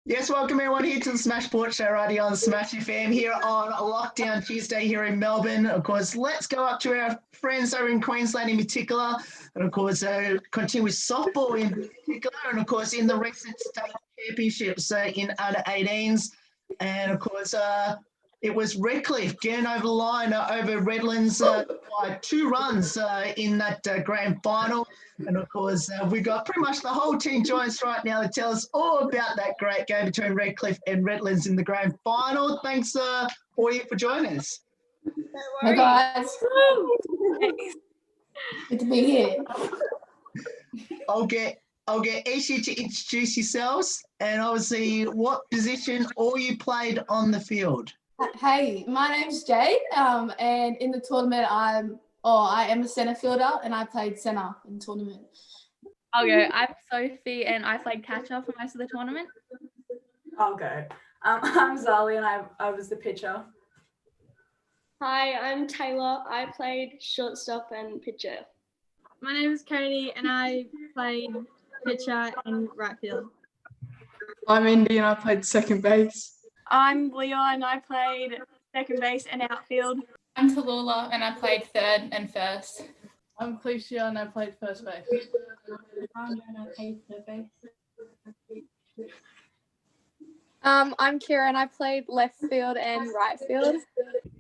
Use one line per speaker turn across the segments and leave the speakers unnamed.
Yes, welcome everyone here to the Smash Sports Show right here on Smash FM here on Lockdown Tuesday here in Melbourne. Of course, let's go up to our friends over in Queensland in particular, and of course, continue with softball in particular, and of course, in the recent state championships in under 18s, and of course, it was Redcliffe getting over the line over Redlands by 2 runs in that grand final. And of course, we've got pretty much the whole team joins us right now to tell us all about that great game between Redcliffe and Redlands in the grand final. Thanks, all you for joining us.
Hey guys. Good to be here.
I'll get each of you to introduce yourselves and obviously what position all you played on the field.
Hey, my name's Jade, and in the tournament I am a centre fielder and I played centre in the tournament.
I'll go. I'm Sophie and I played catcher for most of the tournament.
I'll go. I'm Zali and I was the pitcher.
Hi, I'm Taylor. I played shortstop and pitcher.
My name is Cody and I played pitcher and right field.
I'm Indy and I played second base.
I'm Leah and I played second base and outfield.
I'm Tallulah and I played third and first.
I'm Clecia and I played first base.
And I played third base.
I'm Kira and I played left field and right field.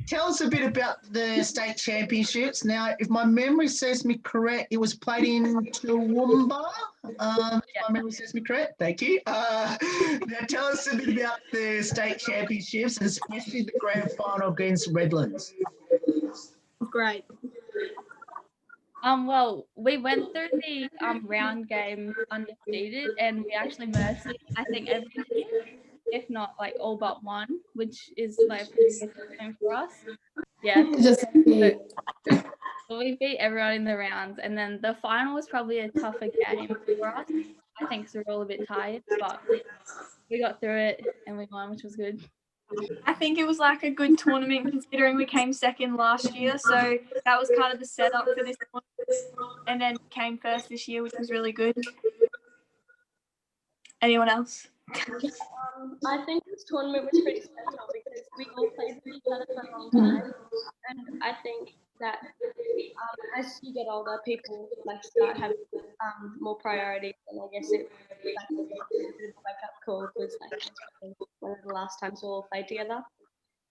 Tell us a bit about the state championships. Now, if my memory serves me correct, it was played in Toowoomba. If my memory serves me correct, thank you. Now, tell us a bit about the state championships and especially the grand final against Redlands.
Great. Well, we went through the round game undefeated and we actually merged, I think, every team, if not like all but one, which is like a pretty good thing for us. Yeah. So we beat everyone in the rounds, and then the final was probably a tougher game for us. I think so we're all a bit tired, but we got through it and we won, which was good.
I think it was like a good tournament considering we came second last year, so that was kind of the setup for this tournament, and then came first this year, which was really good. Anyone else?
I think this tournament was pretty special because we all played with each other for a long time, and I think that as you get older, people like start having more priorities, and I guess it like, a bit of a wake-up call because like one of the last times we all played together.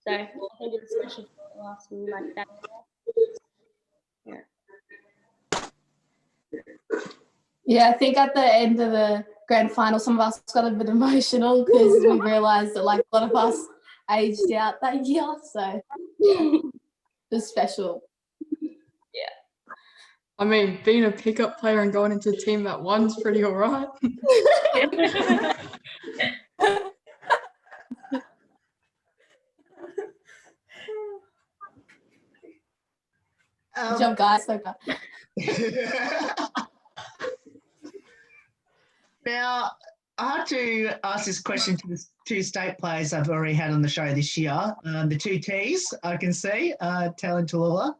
So I think it's special for us and like that.
Yeah, I think at the end of the grand final, some of us got a bit emotional because we realised that like a lot of us aged out that year. So yeah, it was special.
Yeah.
I mean, being a pickup player and going into a team that won's pretty all right.
Good job, guys. So good.
Now, I have to ask this question to the 2 state players I've already had on the show this year. The 2 Ts, I can see, Taylor and Tallulah.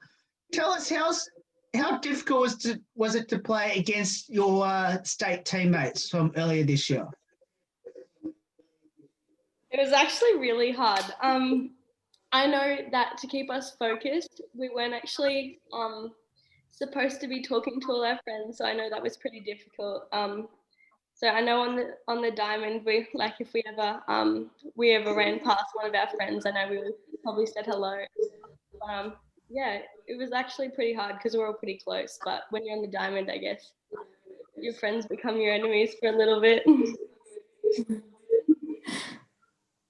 Tell us how difficult was it to play against your state teammates from earlier this year?
It was actually really hard. I know that to keep us focused, we weren't actually supposed to be talking to all our friends, so I know that was pretty difficult. So I know on the diamond, we like if we ever ran past one of our friends, I know we probably said hello. Yeah, it was actually pretty hard because we're all pretty close. But when you're on the diamond, I guess your friends become your enemies for a little bit.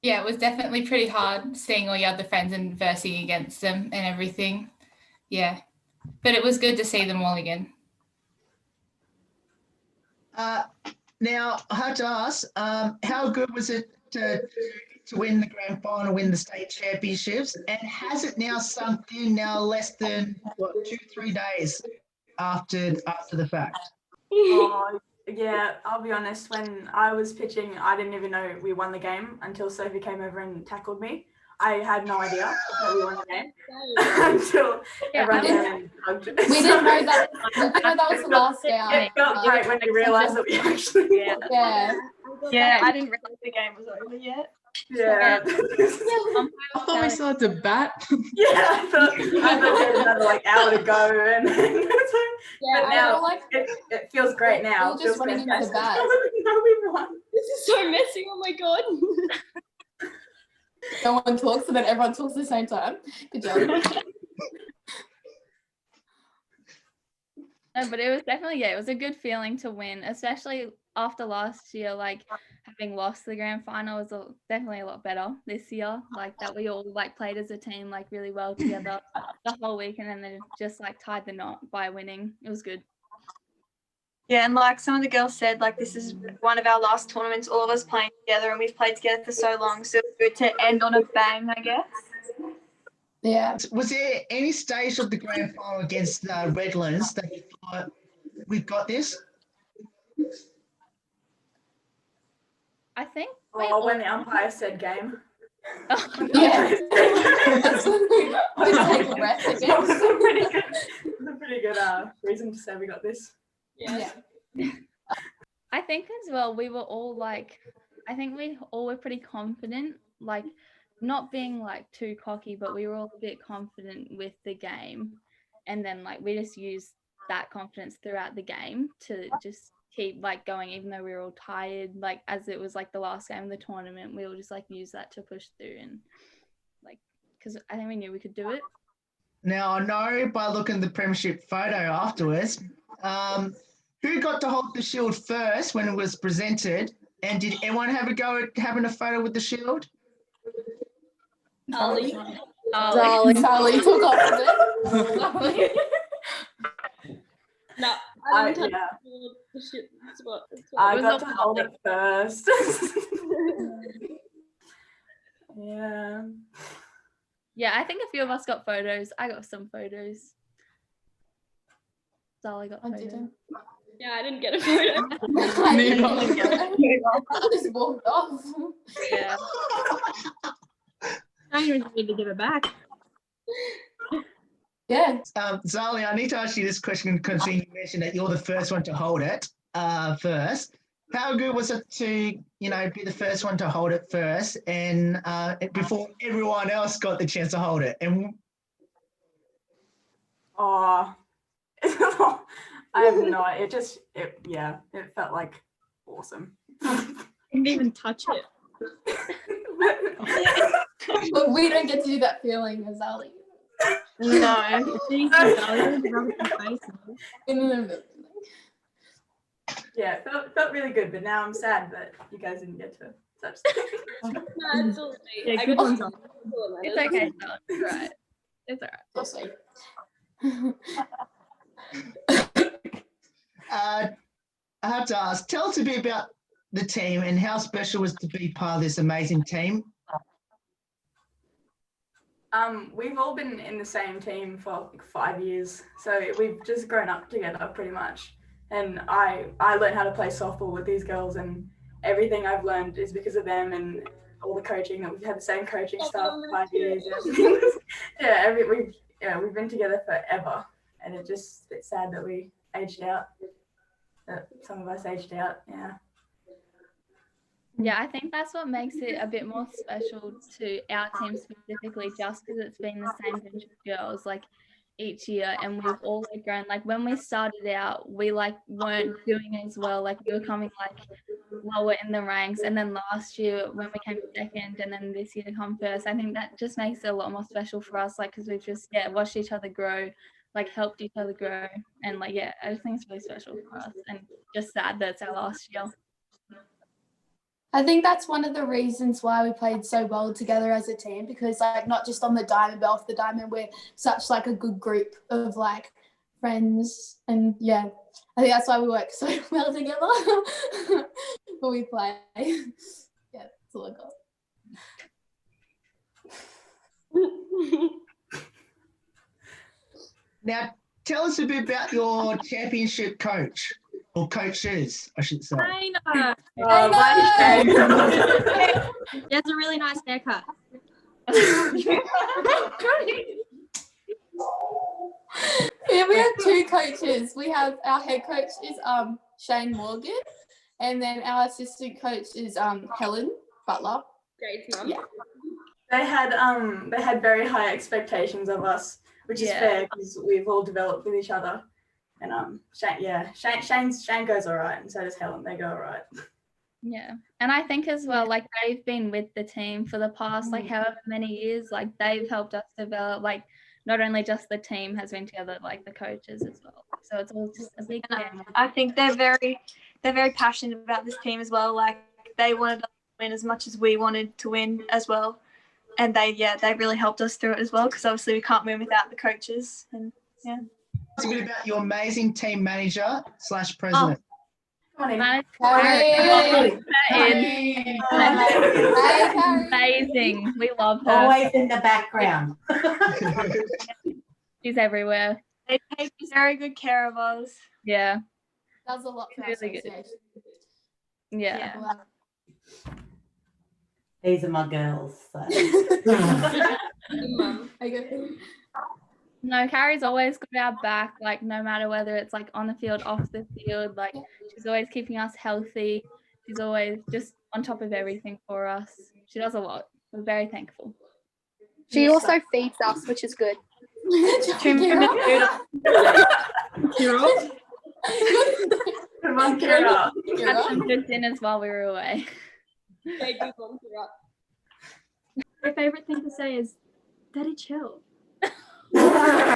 Yeah, it was definitely pretty hard seeing all your other friends and versing against them and everything. Yeah, but it was good to see them all again.
Now, I have to ask, how good was it to win the grand final, win the state championships? And has it now sunk in now less than, 2-3 days after the fact?
Oh, yeah, I'll be honest, when I was pitching, I didn't even know we won the game until Sophie came over and tackled me. I had no idea that we won the game until everyone came and hugged us.
We didn't know that. We didn't know that was the last out.
It felt great when you realised that we actually won.
Yeah.
I
Yeah, I didn't realize the game was over yet.
Yeah.
I thought we still had to bat.
Yeah, I thought we had another like hour to go, and then
Yeah,
but now
like
it feels great now.
we're just running into bat.
No, we won.
This is so messy. Oh my god.
No one talks, and then everyone talks at the same time. Good job.
No, but it was definitely, it was a good feeling to win, especially after last year, like having lost the grand final was definitely a lot better this year, like that we all like played as a team like really well together the whole weekend, and then just like tied the knot by winning. It was good.
Yeah, and like some of the girls said, like this is one of our last tournaments, all of us playing together, and we've played together for so long, so it's good to end on a bang, I guess.
Yeah.
Was there any stage of the grand final against the Redlands that you thought, we've got this?
I think.
When the umpire said game.
Yeah.
That's a pretty good reason to say we got this.
Yeah.
I think as well, we were all like, I think we all were pretty confident, like not being like too cocky, but we were all a bit confident with the game. And then like we just used that confidence throughout the game to just keep like going, even though we were all tired, like as it was like the last game of the tournament, we all just like use that to push through, and like because I think we knew we could do it.
Now, I know by looking at the premiership photo afterwards, who got to hold the shield first when it was presented, and did anyone have a go at having a photo with the shield?
Ali
took off of it.
No,
I
didn't touch
yeah.
the shit spot.
I got to hold it first. Yeah.
Yeah, I think a few of us got photos. I got some photos. Sally got photos.
Yeah, I didn't get a photo.
I just walked off.
Yeah.
I don't even need to give it back.
Yeah.
Zali, I need to ask you this question because you mentioned that you're the first one to hold it first. How good was it to, be the first one to hold it first and before everyone else got the chance to hold it? And
I have no idea. It felt like awesome.
Didn't even touch it.
But we don't get to do that feeling as Ali.
No.
Yeah, it felt really good, but now I'm sad that you guys didn't get to touch it.
No, absolutely.
Yeah, good ones on.
It's okay. It's all right. It's all right.
I have to ask, tell us a bit about the team and how special it was to be part of this amazing team.
We've all been in the same team for like 5 years, so we've just grown up together pretty much. And I learned how to play softball with these girls, and everything I've learned is because of them and all the coaching. That we've had the same coaching staff for 5 years. We've been together forever, and it's sad that we aged out. That some of us aged out. Yeah.
Yeah, I think that's what makes it a bit more special to our team specifically, just because it's been the same bunch of girls like each year, and we've all like grown. Like when we started out, we like weren't doing as well. Like we were coming like lower in the ranks, and then last year when we came second, and then this year to come first, I think that just makes it a lot more special for us. Like because we've just watched each other grow, like helped each other grow, and like I just think it's really special for us, and just sad that it's our last year.
I think that's one of the reasons why we played so well together as a team, because like not just on the diamond, but off the diamond, we're such like a good group of like friends, and I think that's why we work so well together when we play. Yeah, that's all I got.
Now, tell us a bit about your championship coach, or coaches, I should say.
I know. He has a really nice haircut.
Yeah, we have two coaches. We have our head coach is Shane Morgan, And then our assistant coach is Helen Butler.
Jade's mum.
Yeah.
They had very high expectations of us, which is fair because we've all developed with each other. And Shane goes all right, and so does Helen. They go all right.
Yeah, and I think as well, like they've been with the team for the past like however many years. Like they've helped us develop. Like not only just the team has been together, like the coaches as well. So it's all just a big family.
I think they're very passionate about this team as well. Like they wanted us to win as much as we wanted to win as well. And they really helped us through it as well, because obviously we can't win without the coaches. And yeah.
It's a bit about your amazing team manager / president.
Come on in.
Amazing. We love her.
Always in the background.
She's everywhere.
They take very good care of us.
Yeah.
Does a lot for our
Really good.
association.
Yeah.
These are my girls. So.
No, Carrie's always got our back, like no matter whether it's like on the field, off the field, like she's always keeping us healthy. She's always just on top of everything for us. She does a lot. We're very thankful.
She also feeds us, which is good.
Come on, Kira.
Had some good dinners while we were away.
My favourite thing to say is, Daddy, chill.
There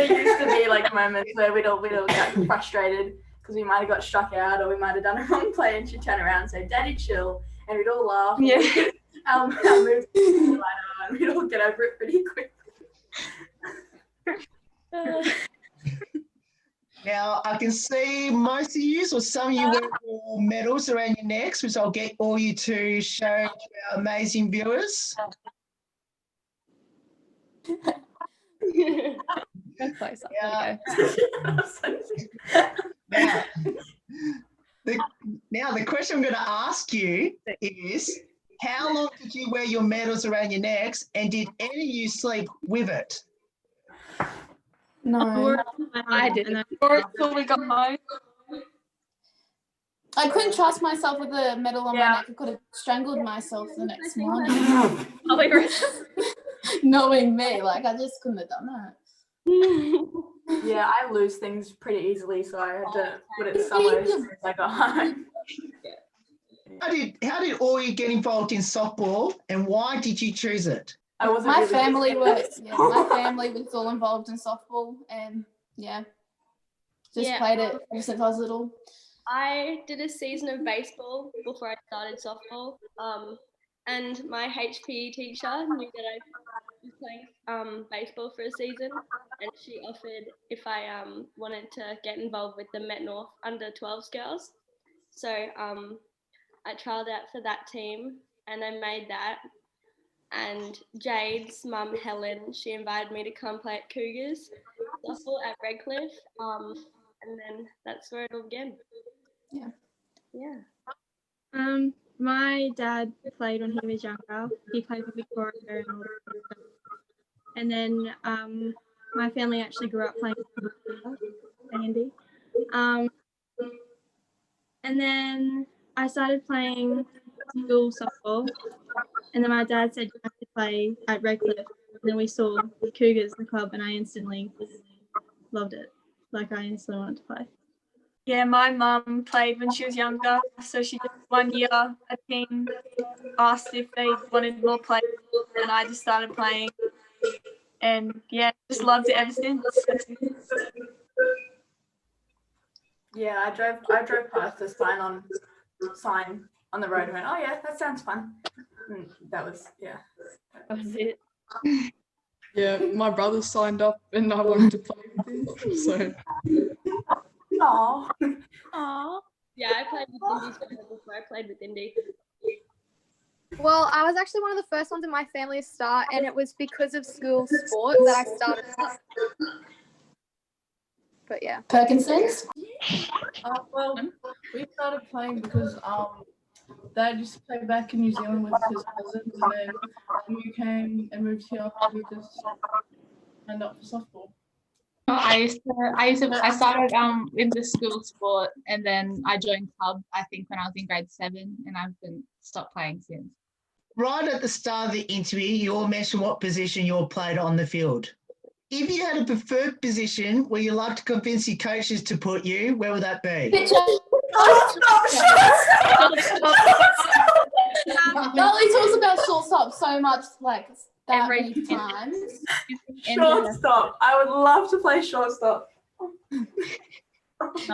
used to be like moments where we'd all get frustrated because we might have got struck out or we might have done a wrong play, and she'd turn around and say, "Daddy, chill," and we'd all laugh.
Yeah.
Our moves and we'd all get over it pretty quick.
Now, I can see most of you, or some of you wear your medals around your necks, which I'll get all you to show to our amazing viewers.
Go close up.
Yeah. Now, the question I'm going to ask you is, how long did you wear your medals around your necks, and did any of you sleep with it?
No.
I didn't.
Until we got home.
I couldn't trust myself with the medal on my neck. I could have strangled myself the next morning. Knowing me, like I just couldn't have done that.
Yeah, I lose things pretty easily, so I had to put it somewhere as soon as I got home.
How did all you get involved in softball, and why did you choose it?
My family was all involved in softball, and played it ever since I was little.
I did a season of baseball before I started softball, and my HPE teacher knew that I was playing baseball for a season, and she offered if I wanted to get involved with the Met North under 12s girls. So I trialled out for that team, and I made that. And Jade's mum, Helen, she invited me to come play at Cougars softball at Redcliffe, and then that's where it all began. Yeah.
My dad played when he was younger. He played for Victoria and all that stuff. And then my family actually grew up playing Andy. And then I started playing school softball. And then my dad said you have to play at Redcliffe. And then we saw the Cougars, the club, and I instantly loved it. Like I instantly wanted to play. Yeah, my mum played when she was younger. So she did 1 year. A team asked if they wanted more players, and I just started playing. And just loved it ever since.
Yeah, I drove past the sign on the road and went, "Oh yeah, that sounds fun." And that was
That was it.
Yeah, my brother signed up and I wanted to play with him. So.
Aww. Yeah, I played with Indy before I played with Indy.
Well, I was actually one of the first ones in my family to start, and it was because of school sport that I started. But yeah.
Perkinson's?
Well, we started playing because Dad used to play back in New Zealand with his cousins, and then when we came and moved here, we just signed up for softball.
I started in the school sport, and then I joined club, I think, when I was in grade 7, and I've been stopped playing since.
Right at the start of the interview, you all mentioned what position you all played on the field. If you had a preferred position where you like to convince your coaches to put you, where would that be?
Pitcher. Dolly talks about shortstop so much, like that
Every
many times.
Shortstop. I would love to play shortstop.
Not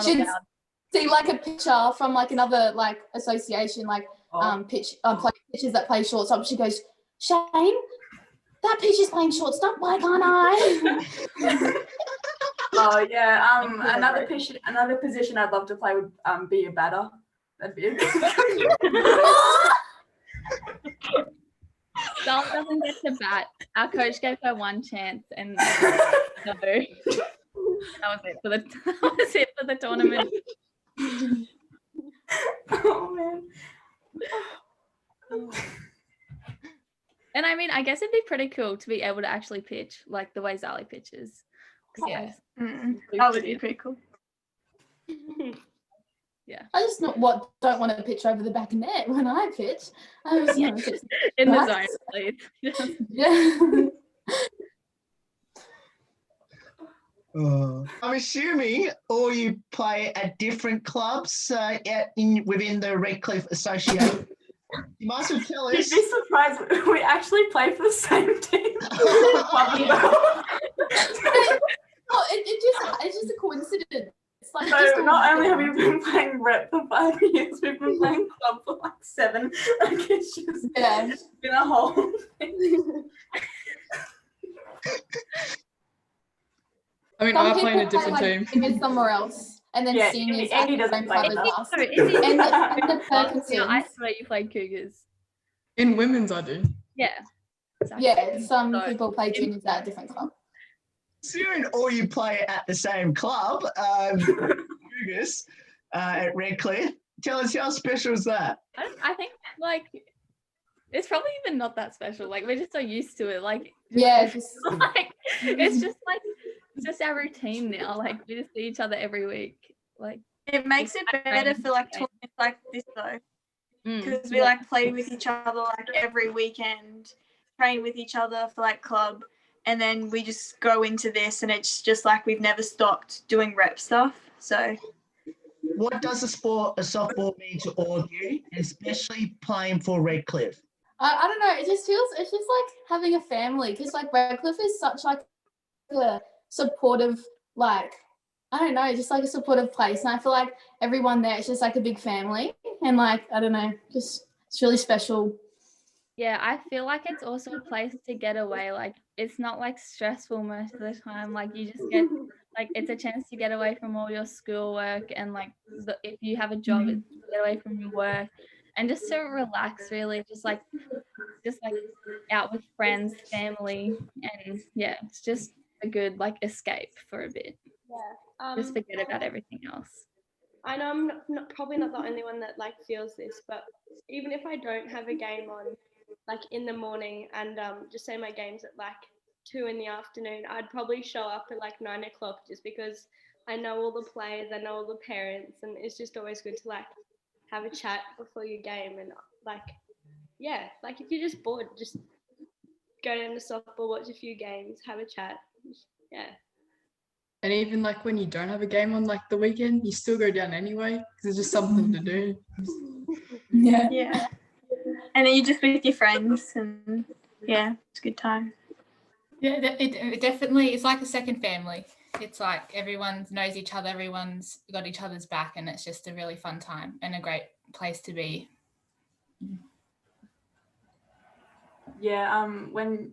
Should
allowed.
see like a picture from like another like association, like pitchers that play shortstop. She goes, Shane, that pitcher's playing shortstop. Why can't I?
Oh yeah. Another position I'd love to play would be a batter. That'd be a
Dal doesn't get to bat. Our coach gave her one chance, and no. That was it for the tournament.
Oh man.
And I mean, I guess it'd be pretty cool to be able to actually pitch like the way Zali pitches.
Yeah.
That would be pretty cool.
Yeah.
I just don't want to pitch over the back of net when I pitch. I just want to pitch
In the
What?
zone, please.
Yeah.
I'm assuming all you play at different clubs within the Redcliffe Association. You might as well tell
You'd
us.
be surprised. We actually play for the same team.
It's just a coincidence. It's like
So
just a
not only have we been playing rep for 5 years, we've been playing club for like 7. Like it's just been a whole thing.
I mean,
Some
I play in a
people
different
play,
team.
like, somewhere else, and then
Yeah,
seniors
Andy
at the
doesn't
same
play
club
with
as us.
And
the Perkinsons.
I swear you played Cougars.
In women's, I do.
Yeah. Exactly.
Yeah, some
So,
people play juniors at a different club.
Considering all you play at the same club, Cougars, at Redcliffe, tell us how special is that?
I think like it's probably even not that special. Like we're just so used to it. Like
Yeah,
it's just our routine now. Like we just see each other every week. Like
It makes it better for like tournaments like this though, because we like play with each other like every weekend, train with each other for like club, and then we just go into this and it's just like we've never stopped doing rep stuff. So
What does the sport of softball mean to all of you, especially playing for Redcliffe?
I don't know. It's just like having a family, because like Redcliffe is such like a supportive, like, I don't know, just like a supportive place. And I feel like everyone there is just like a big family, and like, I don't know, just it's really special.
yeah, I feel like it's also a place to get away. Like it's not like stressful most of the time. Like you just get like it's a chance to get away from all your schoolwork, and like if you have a job, it's to get away from your work and just to relax. Really, just like out with friends, family, and yeah, it's just a good like escape for a bit.
Yeah.
Just forget about everything else.
I know I'm probably not the only one that like feels this, but even if I don't have a game on like in the morning and just say my game's at like 2 in the afternoon, I'd probably show up at like 9 o'clock just because I know all the players, I know all the parents, and it's just always good to like have a chat before your game. And like, yeah, like if you're just bored, just go down to softball, watch a few games, have a chat. Yeah.
And even like when you don't have a game on like the weekend, you still go down anyway because it's just something to do.
Yeah.
yeah, and then you just with your friends, and yeah, it's a good time.
Yeah, it definitely, it's like a second family. It's like everyone knows each other, everyone's got each other's back, and it's just a really fun time and a great place to be.
Yeah, when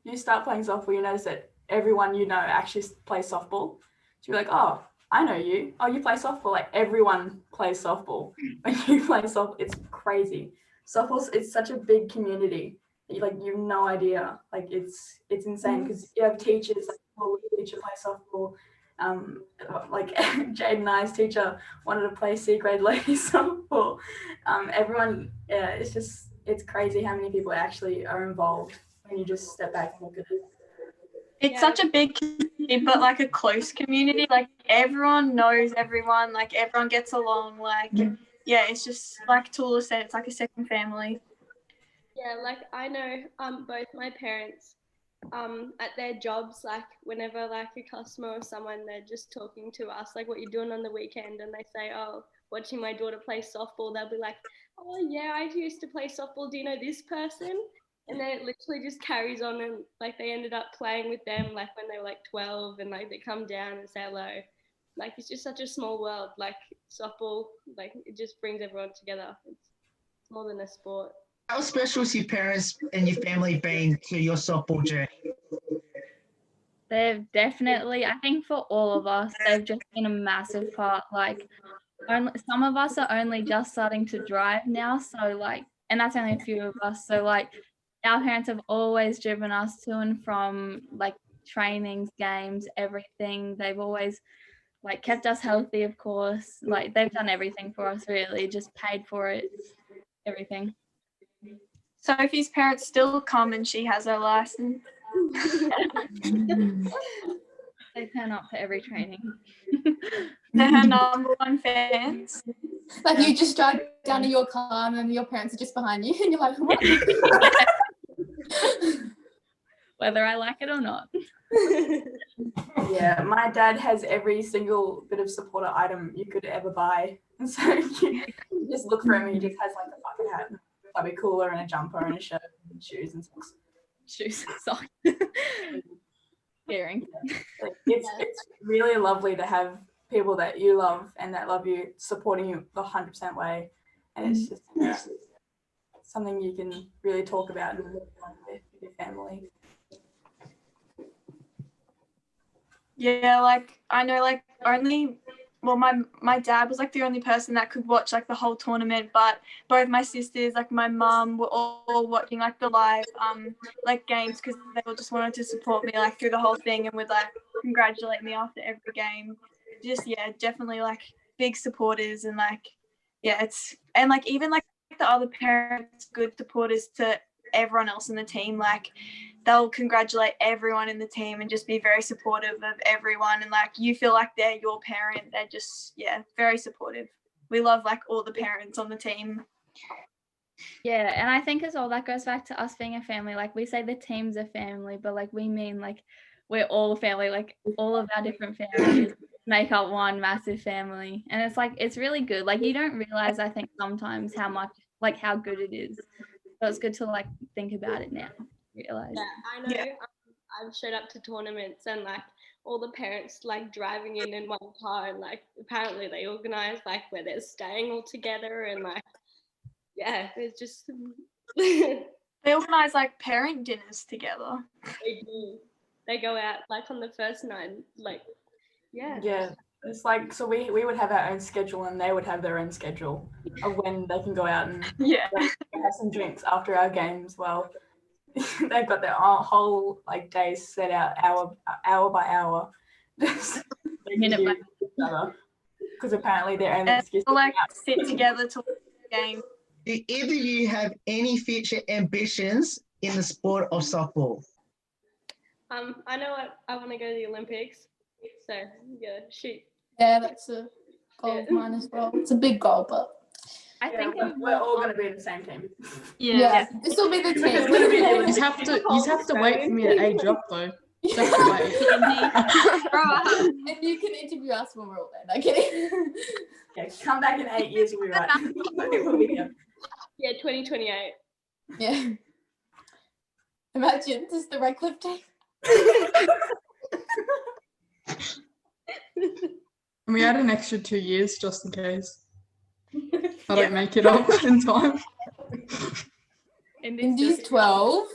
you start playing softball, you notice that everyone you know actually plays softball. So you're like, oh, I know you. Oh, you play softball. Like everyone plays softball. When you play softball, it's crazy. Softball, it's such a big community. You have no idea. Like it's insane because you have teachers. Like, oh, we teacher play softball, like Jade and I's teacher wanted to play C grade ladies softball. Everyone, yeah, it's crazy how many people actually are involved when you just step back and look at it.
It's such a big community, but like a close community. Like everyone knows everyone. Like everyone gets along. Like yeah, it's just like Tula said, it's like a second family.
Yeah, like I know both my parents at their jobs, like whenever like a customer or someone, they're just talking to us like what you're doing on the weekend, and they say, oh, watching my daughter play softball, they'll be like, oh yeah, I used to play softball, do you know this person? And then it literally just carries on, and like they ended up playing with them like when they were like 12, and like they come down and say hello. Like it's just such a small world, like softball, like it just brings everyone together. It's more than a sport.
How special has your parents and your family been to your softball journey?
They've definitely, I think for all of us, they've just been a massive part. Like some of us are only just starting to drive now, so like, and that's only a few of us. So like our parents have always driven us to and from like trainings, games, everything. They've always like kept us healthy, of course. Like they've done everything for us, really, just paid for it, everything.
Sophie's parents still come and she has her license.
They turn up for every training.
They're her number one fans.
Like you just drive down to your car and your parents are just behind you and you're like, what?
Whether I like it or not.
Yeah, my dad has every single bit of supporter item you could ever buy. And so you just look for him and he just has like a bucket hat, a bobby cooler and a jumper and a shirt and shoes and socks.
Shoes, socks. Earring.
It's really lovely to have people that you love and that love you supporting you the 100% way. And it's just something you can really talk about and live with your family.
Yeah, like I know like only my dad was like the only person that could watch like the whole tournament, but both my sisters, like my mum, were all watching like the live like games because they all just wanted to support me like through the whole thing and would like congratulate me after every game. Just yeah, definitely like big supporters and like yeah, it's and like even like the other parents, good supporters to everyone else in the team, like they'll congratulate everyone in the team and just be very supportive of everyone, and like you feel like they're your parent. They're just yeah, very supportive. We love like all the parents on the team.
Yeah, and I think as well that goes back to us being a family. Like we say the team's a family, but like we mean like we're all a family, like all of our different families make up one massive family. And it's like it's really good. Like you don't realize, I think, sometimes how much like how good it is. So it's good to like think about it now. Realize.
Yeah, I know. Yeah. I've showed up to tournaments and like all the parents like driving in one car, and like apparently they organize like where they're staying all together, and like yeah, it's just
they organize like parent dinners together.
They do. They go out like on the first night, like yeah.
Yeah. It's like, so we would have our own schedule and they would have their own schedule of when they can go out and have some drinks after our games. Well, they've got their whole like days set out hour by hour.
Minute by
minute. Because apparently they're only excuse
to like sit together to watch the game.
Do either of you have any future ambitions in the sport of softball?
I know I want to go to the Olympics. So yeah, shoot.
Yeah, that's a goal of mine as well. It's a big goal, but
I think
we're all going to be in the same team.
Yeah. This will be the team.
You have to wait for me to age up though. You have to wait.
And you can interview us when we're all there. No kidding.
Okay, come back in 8 years, we'll be right. We'll be here.
Yeah, 2028.
Yeah. Imagine just the Redcliffe team.
And we had an extra 2 years just in case I don't make it up in time.
Indy's 12.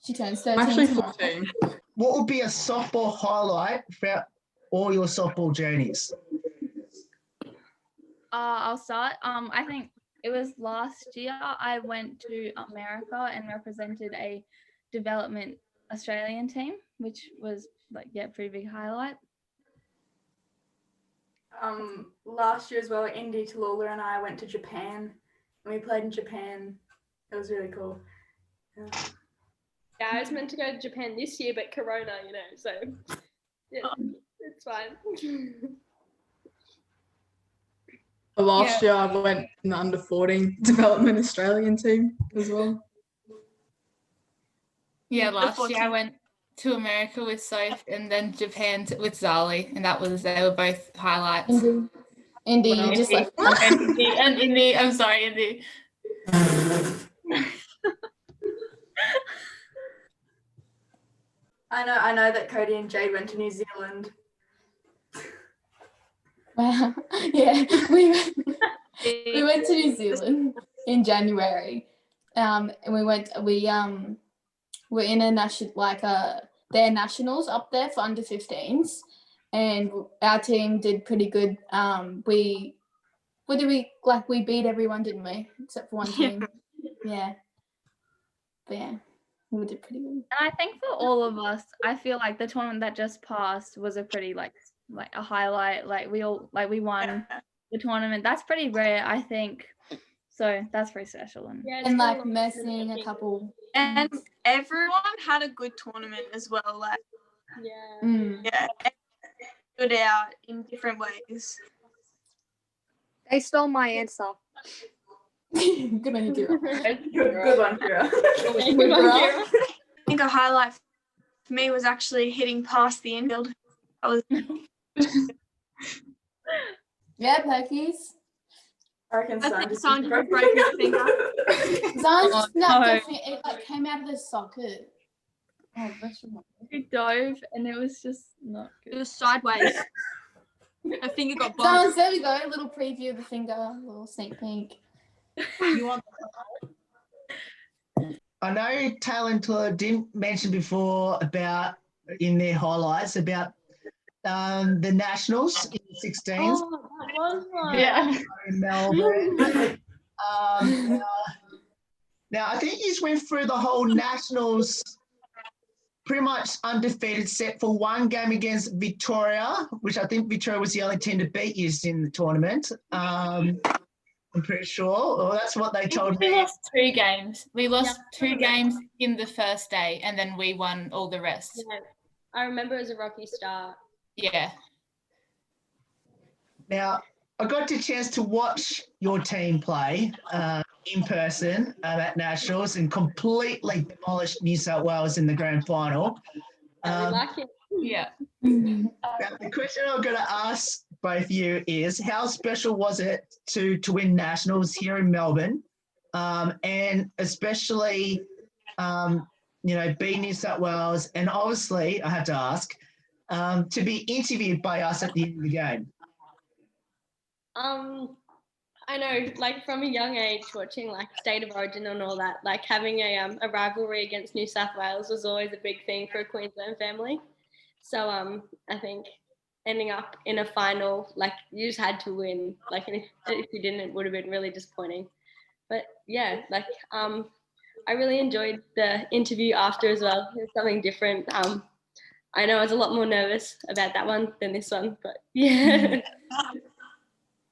She turns 13.
I'm actually 14.
What would be a softball highlight throughout all your softball journeys?
I'll start. I think it was last year I went to America and represented a development Australian team, which was like pretty big highlight.
Last year as well, Indy, Tallulah and I went to Japan and we played in Japan. It was really cool.
Yeah, I was meant to go to Japan this year, but Corona, so yeah, it's fine.
Last year I went in the under 14 development Australian team as well.
Yeah, last year I went to America with Soph and then Japan with Zali, and they were both highlights.
Indy, you just left.
And Indy, I'm sorry, Indy.
I know that Cody and Jade went to New Zealand.
Wow. Yeah, we went to New Zealand in January. And we were in a national their nationals up there for under 15s, and our team did pretty good. We beat everyone, didn't we? Except for one team. Yeah. But yeah, we did pretty good.
And I think for all of us, I feel like the tournament that just passed was a pretty like a highlight. Like we won the tournament. That's pretty rare, I think. So that's pretty special.
And like messing a couple.
And everyone had a good tournament as well. Like yeah, stood out in different ways.
They stole my answer.
Good on you, Kira.
Good one, Kira.
I think a highlight for me was actually hitting past the infield.
Yeah, Perkies.
I reckon
Sandra broke his finger.
Zan snapped it came out of the socket. Oh, bless your heart.
He dove and it was just not good.
It was sideways. Her finger got bumped.
There we go. A little preview of the finger, a little sneak peek.
You want? I know Taylor and Tallulah didn't mention before about in their highlights about the nationals in the 16s.
Oh, that was one.
Yeah. In Melbourne. Now, I think you just went through the whole nationals pretty much undefeated, except for one game against Victoria, which I think Victoria was the only team to beat you in the tournament. I'm pretty sure. Well, that's what they told me.
We lost 2 games. We lost 2 games in the first day, and then we won all the rest.
Yeah. I remember it was a rocky start.
Yeah.
Now, I got the chance to watch your team play in person at Nationals and completely demolished New South Wales in the grand final.
Yeah.
Now, the question I'm going to ask both of you is, how special was it to win Nationals here in Melbourne, and especially, beat New South Wales, and obviously, I had to ask, to be interviewed by us at the end of the game?
I know, like from a young age, watching like State of Origin and all that, like having a rivalry against New South Wales was always a big thing for a Queensland family. So I think ending up in a final, like you just had to win. Like if you didn't, it would have been really disappointing. But yeah, like I really enjoyed the interview after as well. It was something different. I know I was a lot more nervous about that one than this one, but yeah.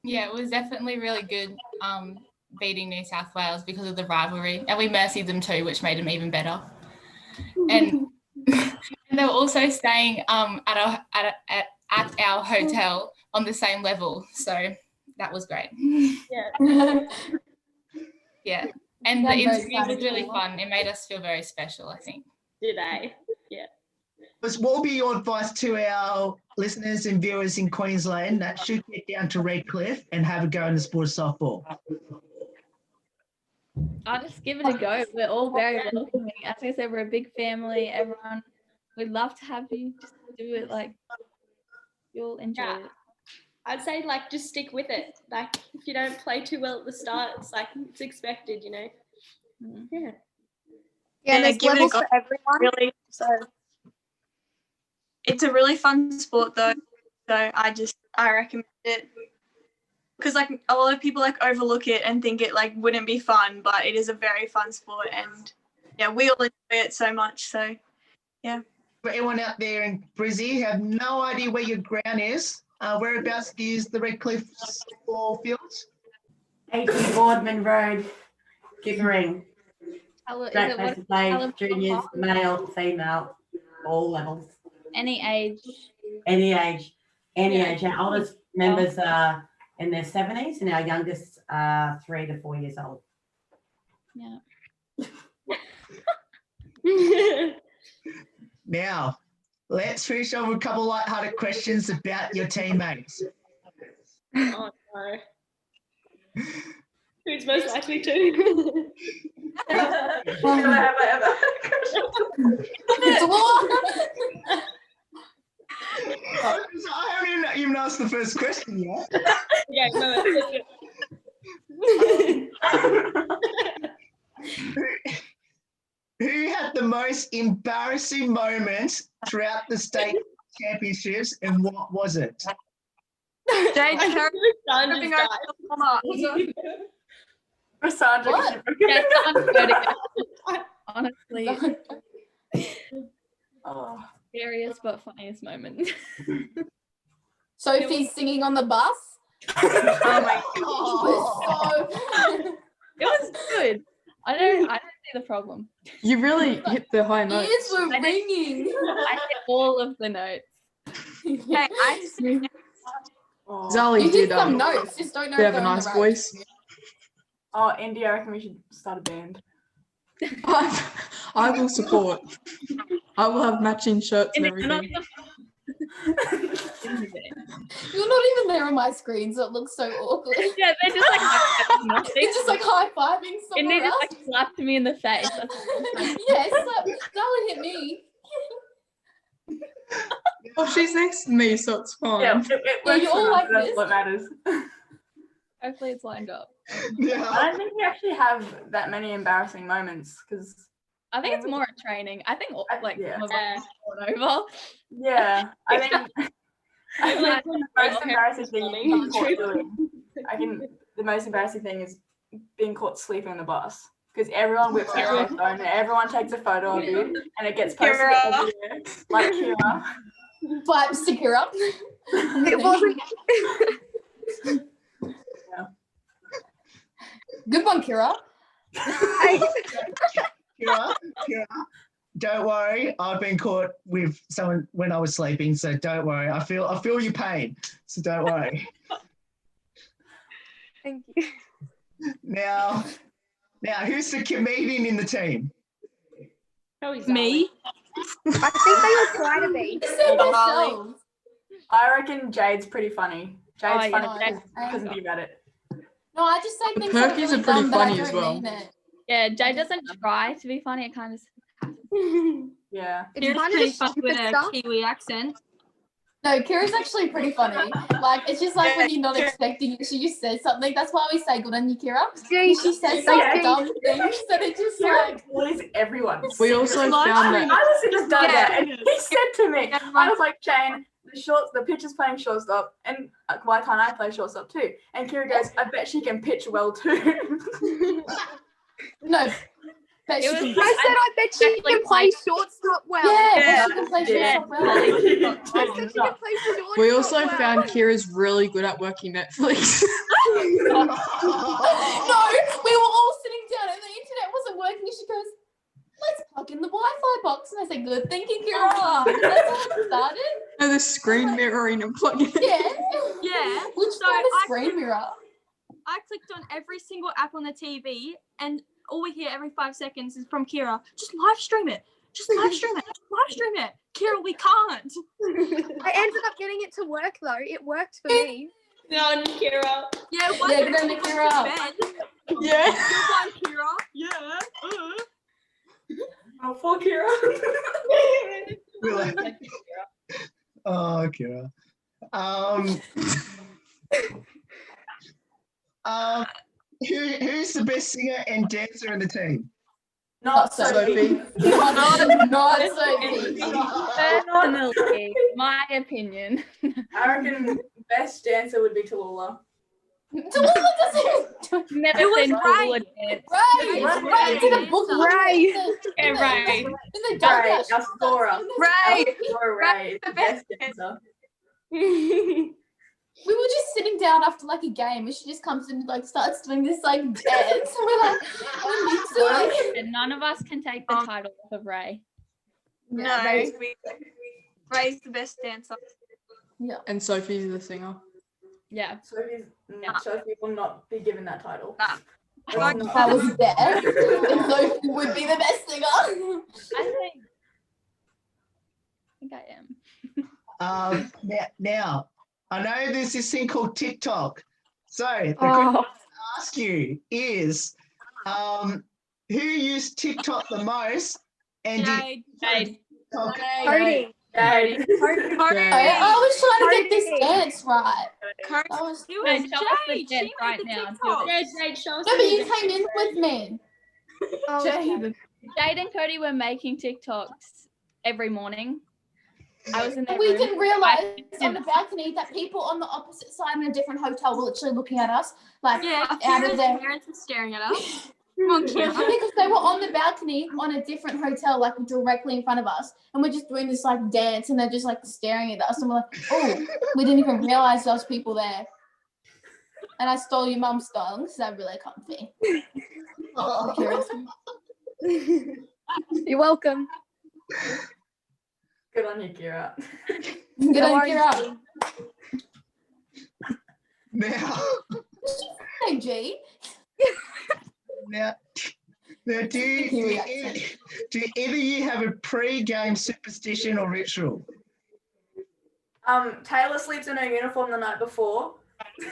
Yeah, it was definitely really good beating New South Wales because of the rivalry, and we mercied them too, which made them even better. And they were also staying at our hotel on the same level, so that was great.
Yeah.
Yeah, and the interview was really fun. It made us feel very special, I think.
Did I? Yeah.
What will be your advice to our listeners and viewers in Queensland that should get down to Redcliffe and have a go in the sport of softball?
I'll just give it a go. We're all very welcoming. As I said, we're a big family. Everyone, we'd love to have you. Just do it. Like, you'll enjoy it.
I'd say like just stick with it. Like if you don't play too well at the start, it's like it's expected, you know. Yeah.
Yeah, and there's levels for everyone.
Really, so it's a really fun sport though. So I recommend it. Because like a lot of people like overlook it and think it like wouldn't be fun, but it is a very fun sport, and yeah, we all enjoy it so much. So Yeah.
For everyone out there in Brizzy who have no idea where your ground is, whereabouts is the Redcliffe Softball Fields?
80 Boardman Road, Gibbering.
Is
Great
it
place
what
to play,
caliber
juniors,
of
male, female, all levels.
any age?
Any age. Any
Yeah.
age. Our oldest members are in their 70s and our youngest are 3 to 4 years old.
Yeah.
Now, let's finish off with a couple light-hearted questions about your teammates.
Oh no. Who's most likely to?
I haven't even asked the first question yet.
Yeah, no, that's
Who had the most embarrassing moment throughout the state championships, and what was it?
Jade
Son just died.
What? Yeah, someone's voting. Honestly, scariest but funniest moment.
Sophie's singing on the bus.
Oh my
God.
It was good. I don't see the problem.
You really hit the high notes.
Ears were ringing.
I hit all of the notes.
Hey,
Zali
You
did
did some notes, just don't know
did
if
have a
they're in
nice
the right.
voice.
Oh, India, I reckon we should start a band.
I will support. I will have matching shirts and everything.
You're not even there on my screen, so it looks so awkward.
Yeah, they're just like
It's just like high-fiving
and
someone
they just
else.
like slapped me in the face.
Yes, Darling hit me.
Well, she's next to me, so it's fine.
Yeah,
Yeah, you're all like
that's
this.
what matters.
Hopefully it's lined up.
Yeah.
I don't think we actually have that many embarrassing moments because
I think it's more at training. I think like some of us are over.
yeah, I think
Like,
the most embarrassing thing you can be caught doing. The most embarrassing thing is being caught sleeping on the bus because everyone whips out their phone and everyone takes a photo of you and it gets posted everywhere. Like Kira.
Vibes to Kira.
It wasn't.
Good one, Kira.
Kira, don't worry. I've been caught with someone when I was sleeping, so don't worry. I feel your pain, so don't worry.
Thank you.
Now, who's the comedian in the team?
Me?
I think they all try to be.
Themselves.
I reckon Jade's pretty funny. Jade's
Oh,
funny
yeah,
because he doesn't think about it.
No, I just say
The
things that are
Perkies
really
are pretty
dumb, but I
funny
don't
as well.
mean it.
Yeah, Jay doesn't try to be funny. It kind of
Yeah.
It's
You're
kind of
pretty
the
funny with
stupid
a
stuff.
Kiwi accent.
No, Kira's actually pretty funny. Like, it's just like when you're not expecting it, she just says something. That's why we say good on you, Kira.
Gee,
She says some dumb things that it just like.
Bullies everyone.
We also found that
I was just done that, and he said to me, I was like, Jane, the pitcher's playing shortstop, and why can't I play shortstop too? And Kira goes, I bet she can pitch well too.
No. Bet she
was-
can-
I said I bet she can play shortstop well.
Yeah, she can play shortstop well.
I said she can play shortstop
we also
well.
found Kira's really good at working Netflix.
No, we were all sitting down and the internet wasn't working. And she goes, let's plug in the Wi-Fi box. And I said, good thinking, Kira. That's how it started.
No, the screen mirroring and plugging.
Yeah.
Yeah.
Which
So
one is
I
screen mirror?
I clicked on every single app on the TV, and all we hear every 5 seconds is from Kira, just live stream it. Just live stream it. Just live stream it. Kira, we can't.
I ended up getting it to work though. It worked for me.
No, Kira.
Yeah,
Yeah, good on you, Kira.
Yeah.
Good one, Kira. Yeah.
Oh, poor Kira.
Oh, Kira. Who's the best singer and dancer in the team?
Not
Sophie.
Not Sophie.
personally, my opinion.
I reckon best dancer would be Tallulah.
Tallulah doesn't.
Never
It was
seen
Ray.
Tallulah dance.
Ray, it's in a book.
Ray.
Yeah, Ray.
In the
Ray,
dugout.
our scorer.
Ray.
Ray, the best dancer.
We were just sitting down after like a game and she just comes and like starts doing this like dance. And we're like, we need to like.
And none of us can take the title off of Ray.
No,
Ray's-
Ray's the best dancer.
Yeah.
And Sophie's the singer.
Yeah.
Sophie will not be given that title.
Nah.
That's
Like,
If
not-
I was there, then Sophie would be the best singer.
I think I am.
Now, I know there's this thing called TikTok. So the question to ask you is, who used TikTok the most? And
Jade.
TikTok?
Cody.
Jade.
I was trying to get this dance right.
Cody.
I was,
It
Jade,
was
show us the
Jade. She
dance
made
right
the
now.
TikTok.
Yeah, Jade, show us.
no,
the
but you
dance.
came in with me.
Jade.
Jade and Cody were making TikToks every morning. I was in their
We
room.
didn't realise
I-
on the balcony that people on the opposite side in a different hotel were literally looking at us, like
Yeah,
out of their.
parents were staring at us. Come on, Kira.
Because they were on the balcony on a different hotel, like directly in front of us, and we're just doing this like dance, and they're just like staring at us, and we're like, oh, we didn't even realise there was people there. And I stole your mum's style because they're really comfy.
You're welcome.
Good on you, Kira.
Good
How
on
are you?
Kira.
Now,
Hey, G.
now, do either of you have a pre-game superstition or ritual?
Taylor sleeps in her uniform the night before.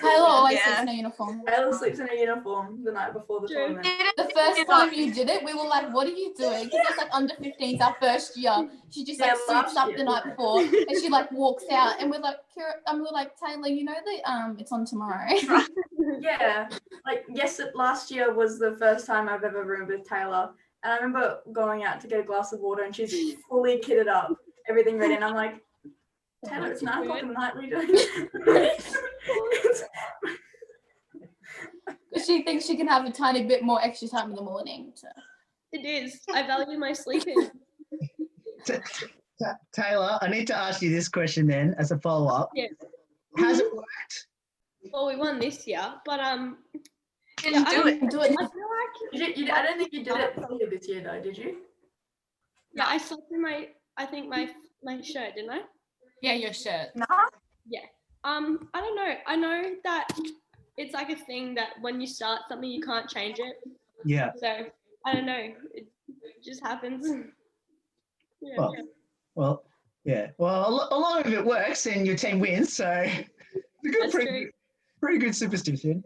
Taylor always
Yeah.
sits in a uniform.
Taylor sleeps in her uniform the night before the
True.
tournament.
The first time you did it, we were like, what are you doing? Because it's like under 15s, our first year. She just like
Yeah,
suits
last
up
year.
the night before and she like walks out and we're like, Kira, and we're like, Taylor, you know that it's on tomorrow.
Yeah, like last year was the first time I've ever roomed with Taylor, and I remember going out to get a glass of water, and she's fully kitted up, everything ready, and I'm like, Taylor, it's 9 o'clock in the night. What are you doing?
Because she thinks she can have a tiny bit more extra time in the morning. So.
It is. I value my sleeping.
Taylor, I need to ask you this question then as a follow-up.
Yeah.
Has it worked?
Well, we won this year, but
Didn't do it.
Do it.
I feel like
I don't think you did it fully this year, though, did you?
yeah, I slept in my shirt, didn't I?
Yeah, your shirt.
No.
I don't know. I know that it's like a thing that when you start something, you can't change it.
Yeah.
So I don't know. It just happens. Yeah.
Well, yeah. Well, a lot of it works and your team wins, so
That's true.
pretty good superstition.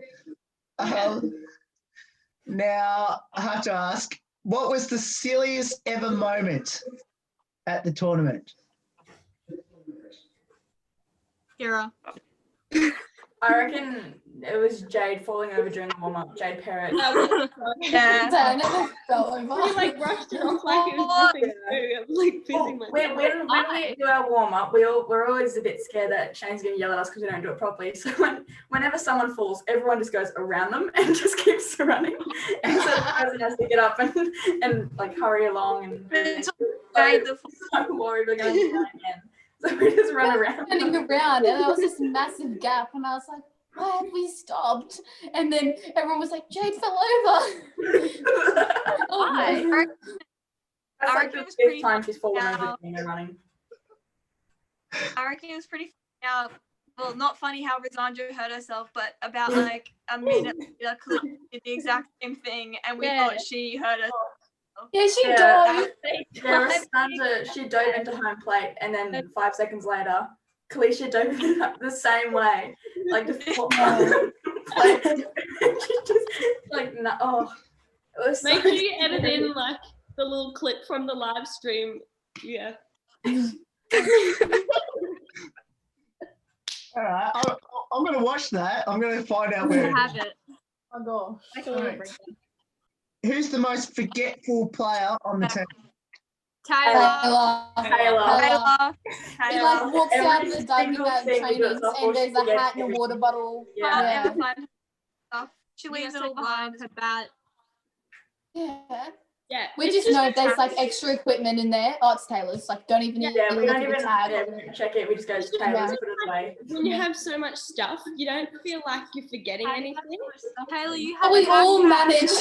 Now, I have to ask, what was the silliest ever moment at the tournament?
Kira.
I reckon it was Jade falling over during the warm-up. Jade Parrott.
Yeah.
So never fell over.
You like brushed it off like it was nothing to do. I was like fizzing my
When we do our warm-up, we're always a bit scared that Shane's going to yell at us because we don't do it properly. So whenever someone falls, everyone just goes around them and just keeps running. And so the person has to get up and like hurry along. And
It's
Jade, I'm worried we're going to do that again. So we just run around.
Turning around and there was this massive gap and I was like, why have we stopped? And then everyone was like, Jade fell over.
Why? That's like the fifth time she's fallen over
out.
during her running.
I reckon it was pretty funny how, well, not funny how Rosandra hurt herself, but about like a minute later, Khaleesi did the exact same thing, and we thought she hurt herself.
Yeah, she
Yeah,
dove.
she dove into home plate, and then 5 seconds later, Kalisha dove in the same way, like just plate. She just like no, oh, it was
Make
so
sure you edit
scary.
in like the little clip from the live stream. Yeah.
All right, I'm going to watch that. I'm going to find out where.
Have it.
Oh gosh.
Like a little
Right.
breakdown.
Who's the most forgetful player on the team?
Taylor.
Taylor.
He like walks out of the
Every single
dugout
thing we do at
trainings
softball,
and there's
she
a hat
forgets
and a
everything.
water bottle.
Yeah.
Yeah.
stuff. She
You
leaves
got
it all
so
behind.
her bat.
Yeah.
Yeah.
We
it's
just know if there's like
hats.
extra equipment in there. Oh, it's Taylor's. Like, don't even
Yeah, we
look
don't
at
even
the tag.
we don't check it. We just go
It's just
Taylor's,
Yeah.
put it away.
when you have so much stuff, you don't feel like you're forgetting anything.
Taylor, you
But
have
we
a
all
backpack.
manage.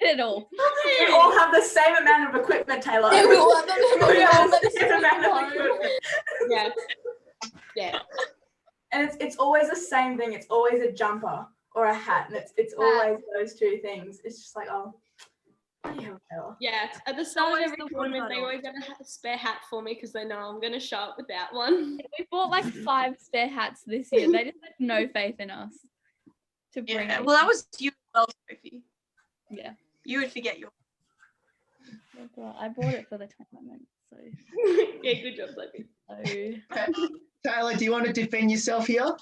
It all.
We all have the same amount of equipment, Taylor.
Yeah, we all have them.
We
We
all
all
have the
manage
same
to
amount of
home.
equipment.
Yeah. Yeah.
And it's always the same thing. It's always a jumper or a hat, and it's always those two things. It's just like, oh, bloody hell, Taylor.
Yeah. At the start of
Always
every
the
tournament,
one
they
medal.
always have a spare hat for me because they know I'm going to show up without one.
We bought like 5 spare hats this year. They just had no faith in us to bring
Yeah,
it.
well, that was you as well, Sophie.
Yeah.
You would forget your.
I bought it for the tournament. So,
Yeah, good job, Sophie.
Taylor, do you want to defend yourself here?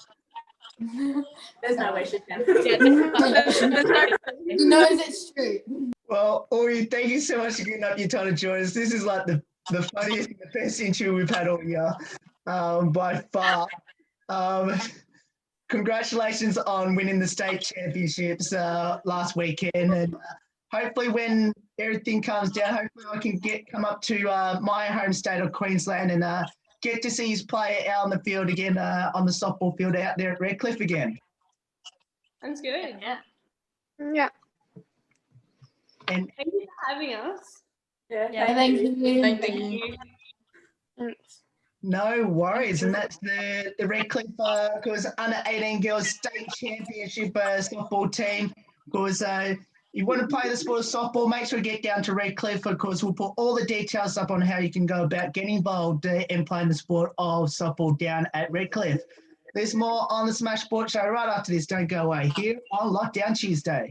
There's no way she can.
He knows it's true.
Well, Ori, thank you so much for getting up your time to join us. This is like the funniest, the best interview we've had all year, by far. Congratulations on winning the state championships last weekend, and hopefully when everything comes down, hopefully I can come up to my home state of Queensland and get to see his play out on the field again, on the softball field out there at Redcliffe again.
Sounds good.
Yeah.
Yeah.
And
Thank you for having us.
Yeah,
Thank you.
Thank you.
no worries, and that's the Redcliffe because under 18 girls state championship softball team. Because you want to play the sport of softball, make sure you get down to Redcliffe. Of course, we'll put all the details up on how you can go about getting involved in playing the sport of softball down at Redcliffe. There's more on the Smash Sports Show right after this. Don't go away here on Lockdown Tuesday.